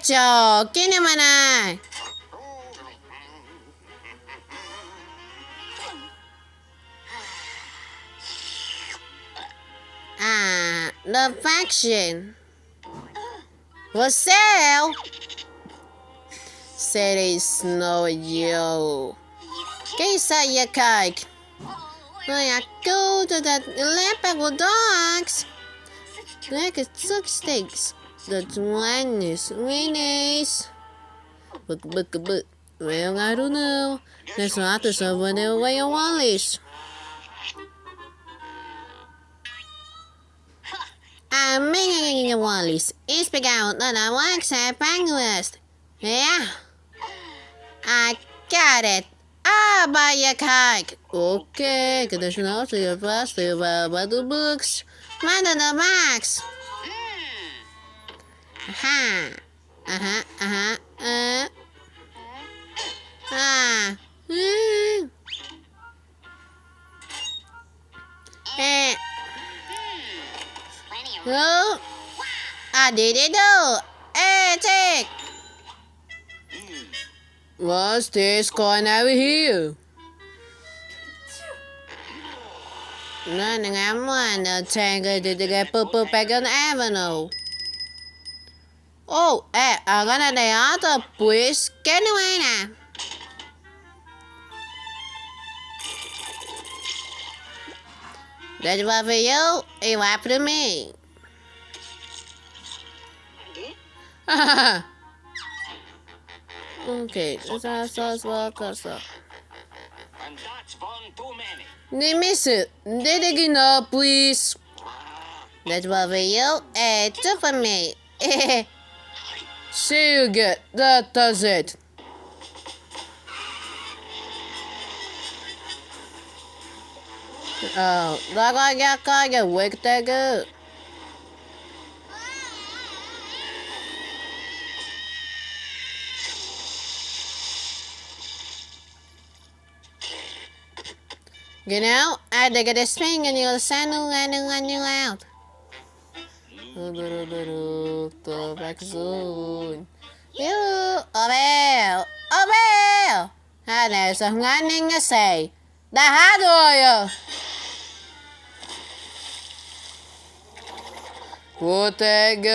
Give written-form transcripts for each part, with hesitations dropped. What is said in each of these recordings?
hecho? ¿Quién es maná? The faction. For sale? Cities know you. Quem sai kijk? I go to the leopard dogs. Like a suck steaks. The Wieners. But. Well, I don't know. There's not over the way of Wallis. I'm making Wallis. It's big out that I wax at Banglist. Yeah. I got it. I'll buy your cake. Okay, conditional to your first about the books. Mind the box. Aha. Oh, I did it though. Hey, take. What's this going over here? Running I'm one tangle to get Woodpecker on the avenue. Oh, I'm gonna the other please. Get away now. That's what for you, it was for me. Okay, that's what I saw. And that's one too many. They miss it. Did it enough, please? That's one for you, and two for me. See you good. That does it. Oh, like I got a Woodpecker. You know, I had to get a spring and you'll send you out. Back soon. You, Obel! Hai này sao ngán nên nghe xài. Đã hát rồi à. Woodpecker.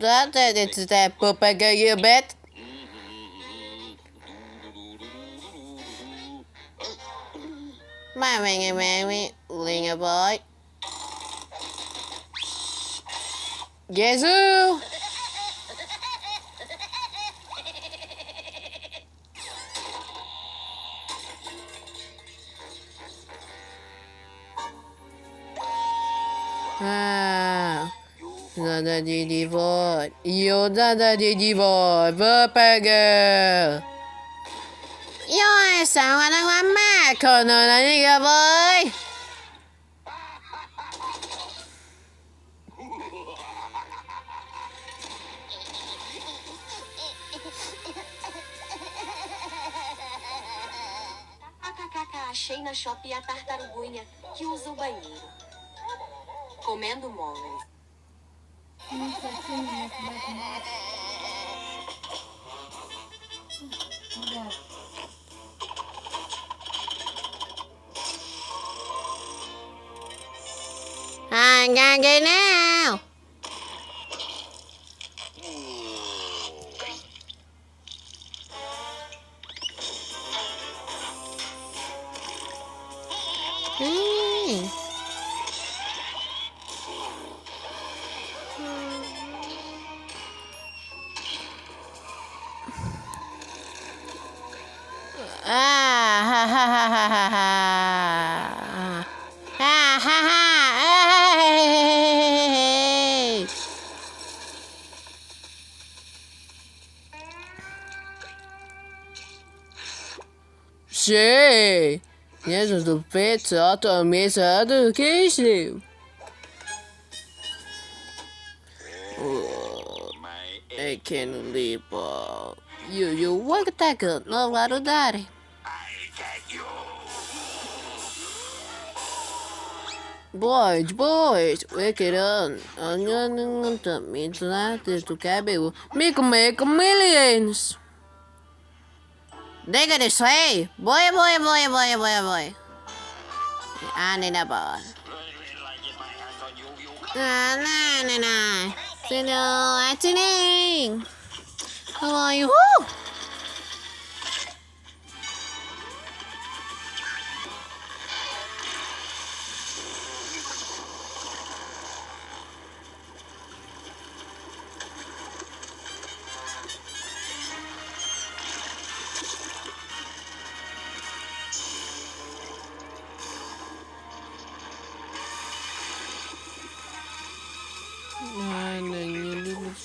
That it's that Woodpecker, you bet. My baby, Linger boy. Yazoo! Another Didi boy. You're another Didi boy. Woodpecker. You're someone I want my corner, nigga boy. Achei na Shopee a tartaruguinha que usa o banheiro. Comendo móveis. I'm gonna get now. Ha ha ha ha ha ha. Ha ha ha. Hey. Say, Jesus do pezzato a mesato che sei. E che non li può. Io Woodpecker non vado dare. I'll get you. Boys, wake it up. Midnight to cabin. Make millions. They gotta say, boy. I need a ball. Will I get my hands on you, you Nah. Hello, afternoon. How are you? Woo!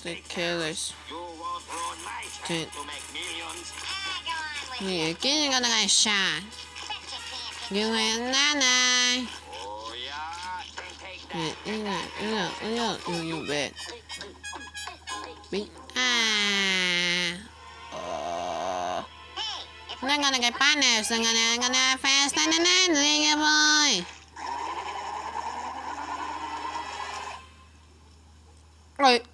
The killers. You won't ruin my Did- chance to make millions. You're gonna get shot. You and Nana. Oh yeah, then take that. You bet. Oh. I'm gonna get punished. I'm gonna fast and then boy. Right.